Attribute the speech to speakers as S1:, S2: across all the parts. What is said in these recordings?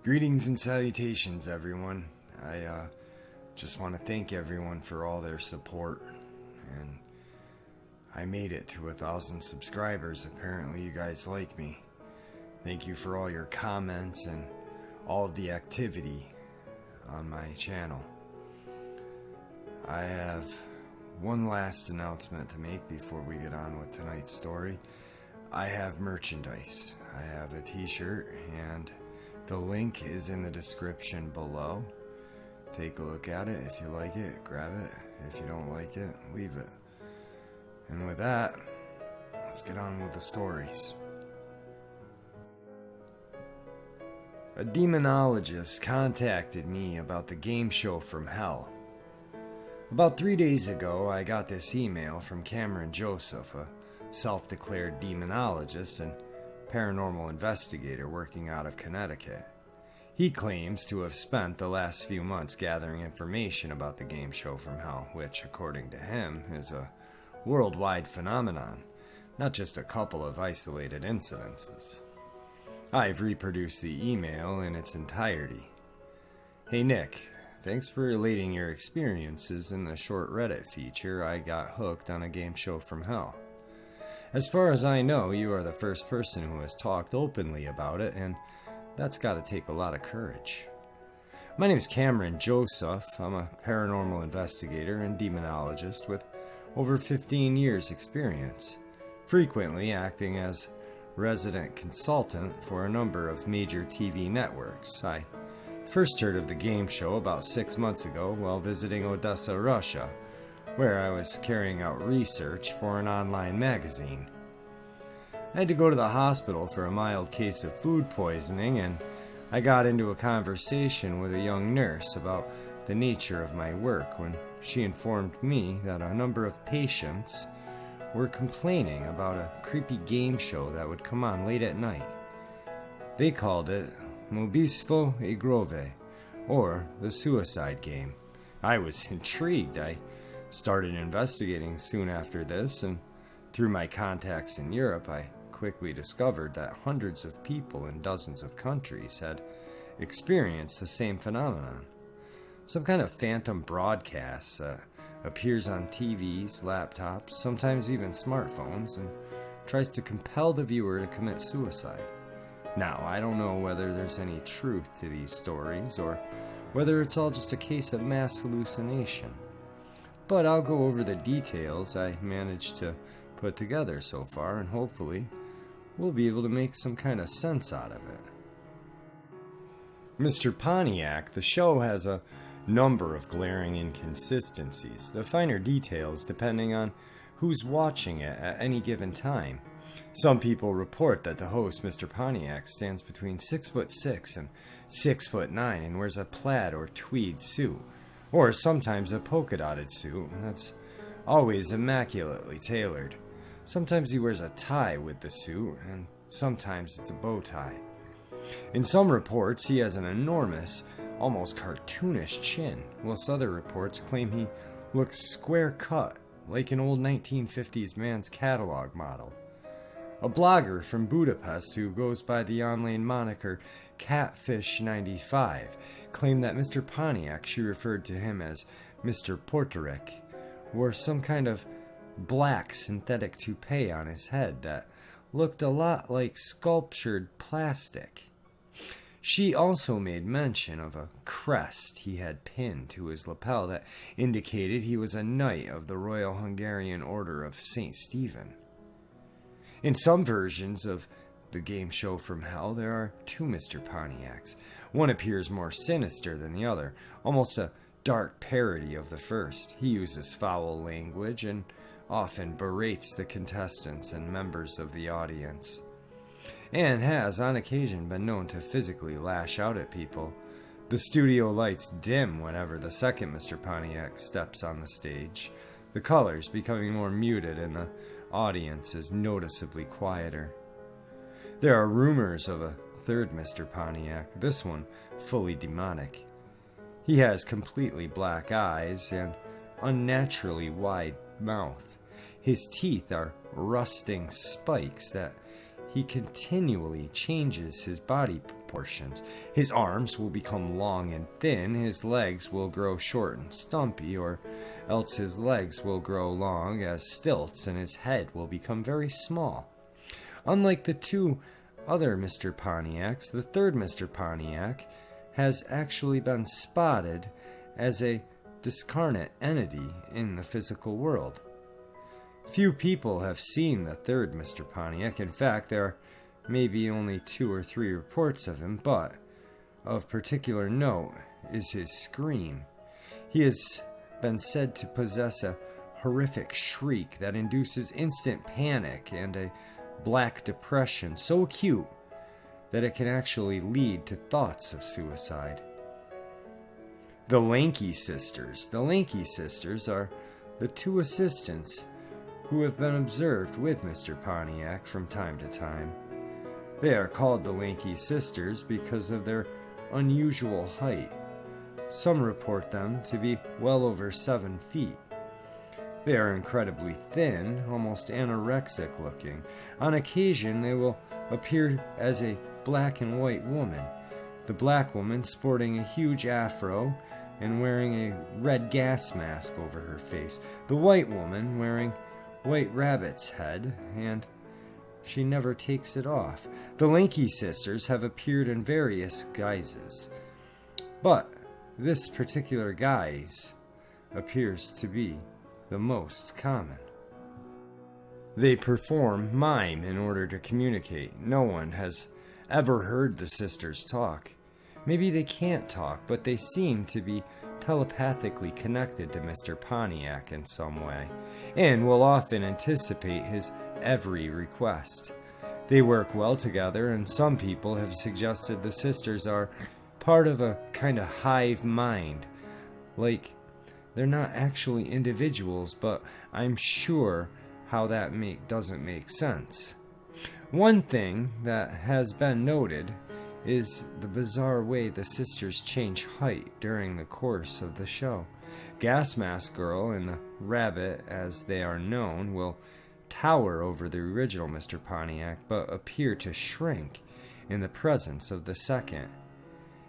S1: Greetings and salutations, everyone. I just want to thank everyone for all their support. And I made it to 1,000 subscribers. Apparently you guys like me. Thank you for all your comments and all of the activity on my channel. I have one last announcement to make before we get on with tonight's story. I have merchandise. I have a t-shirt, and the link is in the description below. Take a look at it. If you like it, grab it. If you don't like it, leave it. And with that, let's get on with the stories. A demonologist contacted me about the game show from hell. About 3 days ago, I got this email from Cameron Joseph, a self-declared demonologist and paranormal investigator working out of Connecticut. He claims to have spent the last few months gathering information about the game show from hell, which, according to him, is a worldwide phenomenon, not just a couple of isolated incidences. I've reproduced the email in its entirety. Hey Nick, thanks for relating your experiences in the short Reddit feature. I got hooked on a game show from hell. As far as I know, you are the first person who has talked openly about it, and that's got to take a lot of courage. My name is Cameron Joseph. I'm a paranormal investigator and demonologist with over 15 years experience, frequently acting as resident consultant for a number of major TV networks. I first heard of the game show about 6 months ago while visiting Odessa, Russia, where I was carrying out research for an online magazine. I had to go to the hospital for a mild case of food poisoning, and I got into a conversation with a young nurse about the nature of my work when she informed me that a number of patients were complaining about a creepy game show that would come on late at night. They called it Mobisvo i Grove, or the suicide game. I was intrigued. I started investigating soon after this, and through my contacts in Europe, I quickly discovered that hundreds of people in dozens of countries had experienced the same phenomenon. Some kind of phantom broadcast appears on TVs, laptops, sometimes even smartphones, and tries to compel the viewer to commit suicide. Now, I don't know whether there's any truth to these stories, or whether it's all just a case of mass hallucination. But I'll go over the details I managed to put together so far, and hopefully we'll be able to make some kind of sense out of it. Mr. Pontiac, the show has a number of glaring inconsistencies, the finer details depending on who's watching it at any given time. Some people report that the host, Mr. Pontiac, stands between 6'6" and 6'9" and wears a plaid or tweed suit, or sometimes a polka-dotted suit that's always immaculately tailored. Sometimes he wears a tie with the suit, and sometimes it's a bow tie. In some reports, he has an enormous, almost cartoonish chin, whilst other reports claim he looks square-cut, like an old 1950s man's catalog model. A blogger from Budapest who goes by the online moniker Catfish95 claimed that Mr. Pontiac, she referred to him as Mr. Portoric, wore some kind of black synthetic toupee on his head that looked a lot like sculptured plastic. She also made mention of a crest he had pinned to his lapel that indicated he was a knight of the Royal Hungarian Order of St. Stephen. In some versions of the game show from hell, there are two Mr. Pontiacs. One appears more sinister than the other, almost a dark parody of the first. He uses foul language and often berates the contestants and members of the audience, and has on occasion been known to physically lash out at people. The studio lights dim whenever the second Mr. Pontiac steps on the stage, the colors becoming more muted and the audience is noticeably quieter. There are rumors of a third Mr. Pontiac, this one fully demonic. He has completely black eyes and unnaturally wide mouth. His teeth are rusting spikes that he continually changes his body proportions. His arms will become long and thin, his legs will grow short and stumpy, or else his legs will grow long as stilts and his head will become very small. Unlike the two other Mr. Pontiacs, the third Mr. Pontiac has actually been spotted as a discarnate entity in the physical world. Few people have seen the third Mr. Pontiac. In fact, there are maybe only 2 or 3 reports of him, but of particular note is his scream. He has been said to possess a horrific shriek that induces instant panic and a black depression so acute that it can actually lead to thoughts of suicide. The Lanky Sisters. The Lanky Sisters are the 2 assistants who have been observed with Mr. Pontiac from time to time. They are called the Lanky Sisters because of their unusual height. Some report them to be well over 7 feet. They are incredibly thin, almost anorexic looking. On occasion, they will appear as a black and white woman, the black woman sporting a huge afro and wearing a red gas mask over her face, the white woman wearing white rabbit's head, and she never takes it off. The Lanky Sisters have appeared in various guises, but this particular guise appears to be the most common. They perform mime in order to communicate. No one has ever heard the sisters talk. Maybe they can't talk, but they seem to be telepathically connected to Mr. Pontiac in some way, and will often anticipate his every request. They work well together, and some people have suggested the sisters are part of a kind of hive mind. Like, they're not actually individuals, but I'm sure how that doesn't make sense. One thing that has been noted is the bizarre way the sisters change height during the course of the show. Gas Mask Girl and the Rabbit, as they are known, will tower over the original Mr. Pontiac, but appear to shrink in the presence of the second,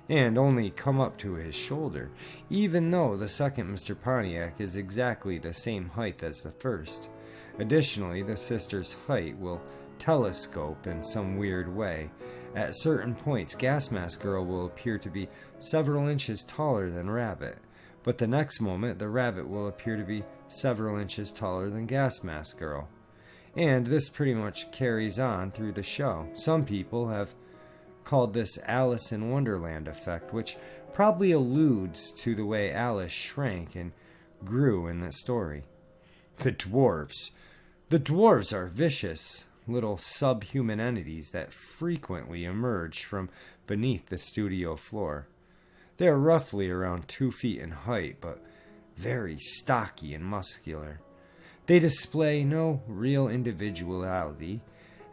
S1: and only come up to his shoulder, even though the second Mr. Pontiac is exactly the same height as the first. Additionally, the sisters' height will telescope in some weird way. At certain points, Gas Mask Girl will appear to be several inches taller than Rabbit, but the next moment the Rabbit will appear to be several inches taller than Gas Mask Girl. And this pretty much carries on through the show. Some people have called this Alice in Wonderland effect, which probably alludes to the way Alice shrank and grew in the story. The dwarves. The dwarves are vicious little subhuman entities that frequently emerge from beneath the studio floor. They are roughly around 2 feet in height, but very stocky and muscular. They display no real individuality,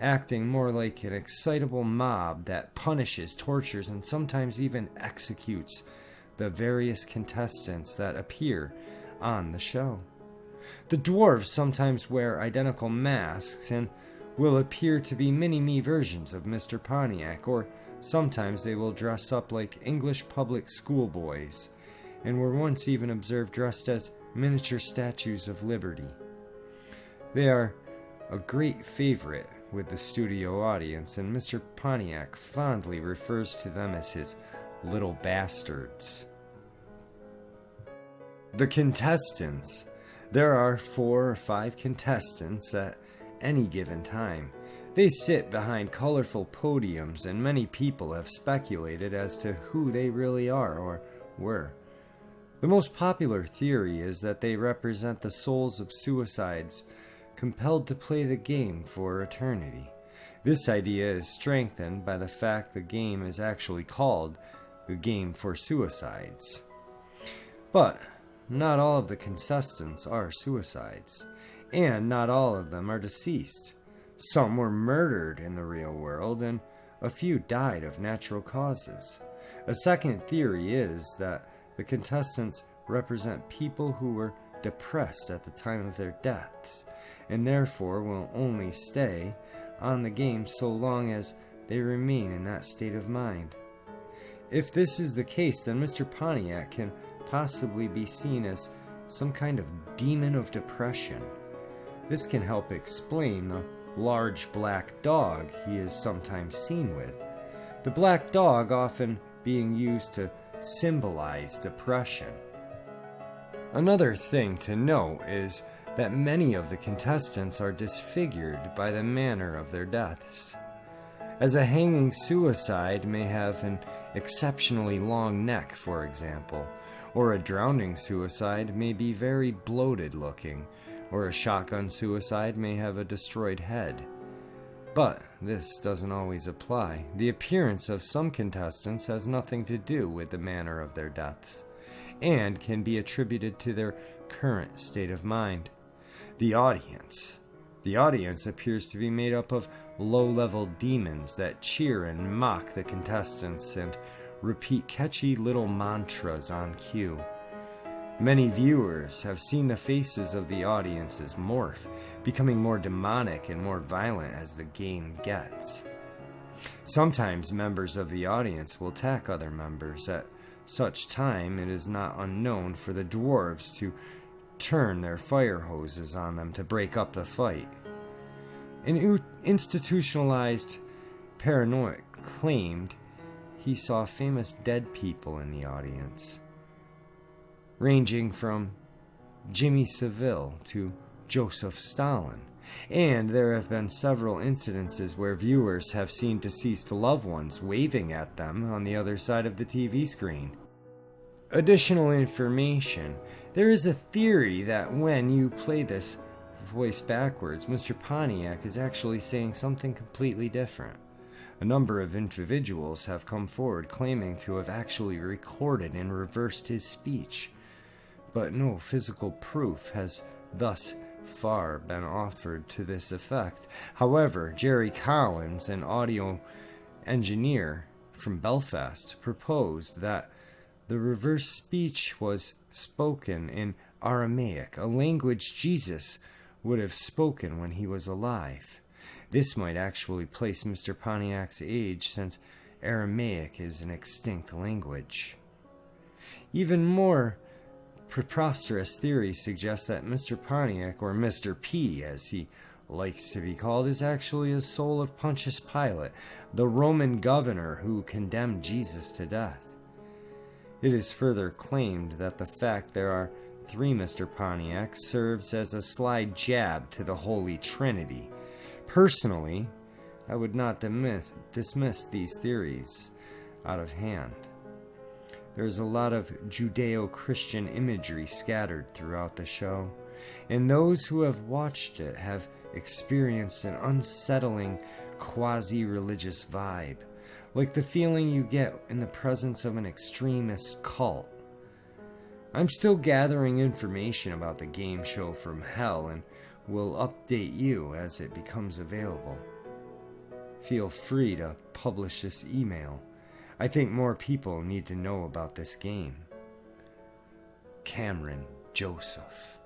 S1: acting more like an excitable mob that punishes, tortures, and sometimes even executes the various contestants that appear on the show. The dwarves sometimes wear identical masks and will appear to be mini-me versions of Mr. Pontiac, or sometimes they will dress up like English public school boys, and were once even observed dressed as miniature statues of liberty. They are a great favorite with the studio audience, and Mr. Pontiac fondly refers to them as his little bastards. The contestants. There are 4 or 5 contestants at any given time. They sit behind colorful podiums, and many people have speculated as to who they really are or were. The most popular theory is that they represent the souls of suicides compelled to play the game for eternity. This idea is strengthened by the fact the game is actually called the Game for Suicides. But not all of the contestants are suicides, and not all of them are deceased. Some were murdered in the real world, and a few died of natural causes. A second theory is that the contestants represent people who were depressed at the time of their deaths, and therefore will only stay on the game so long as they remain in that state of mind. If this is the case, then Mr. Pontiac can possibly be seen as some kind of demon of depression. This can help explain the large black dog he is sometimes seen with, the black dog often being used to symbolize depression. Another thing to note is that many of the contestants are disfigured by the manner of their deaths, as a hanging suicide may have an exceptionally long neck, for example, or a drowning suicide may be very bloated looking, or a shotgun suicide may have a destroyed head. But this doesn't always apply. The appearance of some contestants has nothing to do with the manner of their deaths, and can be attributed to their current state of mind. The audience appears to be made up of low-level demons that cheer and mock the contestants and repeat catchy little mantras on cue. Many viewers have seen the faces of the audiences morph, becoming more demonic and more violent as the game gets. Sometimes members of the audience will attack other members. At such time, it is not unknown for the dwarves to turn their fire hoses on them to break up the fight. An institutionalized paranoic claimed he saw famous dead people in the audience, ranging from Jimmy Savile to Joseph Stalin, and there have been several incidences where viewers have seen deceased loved ones waving at them on the other side of the TV screen. Additional information: there is a theory that when you play this voice backwards, Mr. Pontiac is actually saying something completely different. A number of individuals have come forward claiming to have actually recorded and reversed his speech, but no physical proof has thus far been offered to this effect. However, Jerry Collins, an audio engineer from Belfast, proposed that the reverse speech was spoken in Aramaic, a language Jesus would have spoken when he was alive. This might actually place Mr. Pontiac's age, since Aramaic is an extinct language. Even more preposterous theories suggest that Mr. Pontiac, or Mr. P as he likes to be called, is actually a soul of Pontius Pilate, the Roman governor who condemned Jesus to death. It is further claimed that the fact there are 3 Mr. Pontiacs serves as a sly jab to the Holy Trinity. Personally, I would not dismiss these theories out of hand. There's a lot of Judeo-Christian imagery scattered throughout the show, and those who have watched it have experienced an unsettling quasi-religious vibe, like the feeling you get in the presence of an extremist cult. I'm still gathering information about the game show from hell and will update you as it becomes available. Feel free to publish this email. I think more people need to know about this game. Cameron Joseph.